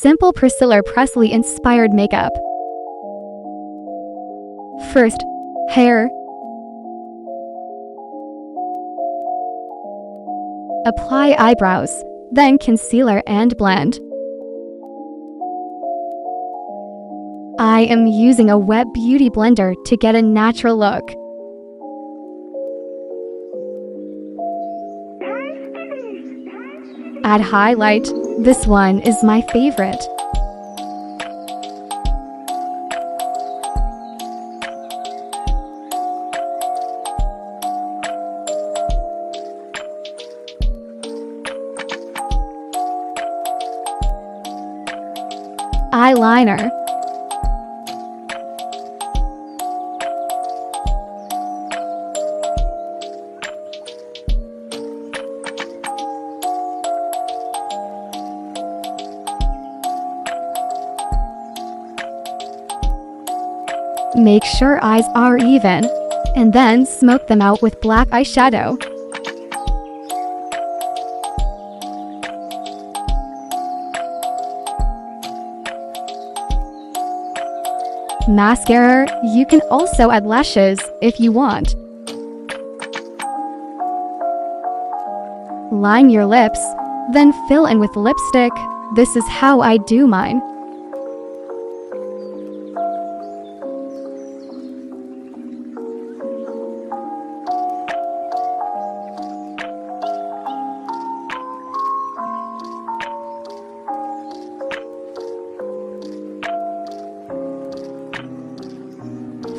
Simple Priscilla Presley inspired makeup. First, hair. Apply eyebrows, then concealer and blend. I am using a wet beauty blender to get a natural look. Add highlight. This one is my favorite. Eyeliner. Make sure eyes are even, and then smoke them out with black eyeshadow. Mascara. You can also add lashes if you want. Line your lips, then fill in with lipstick. This is how I do mine.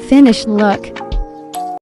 Finished look.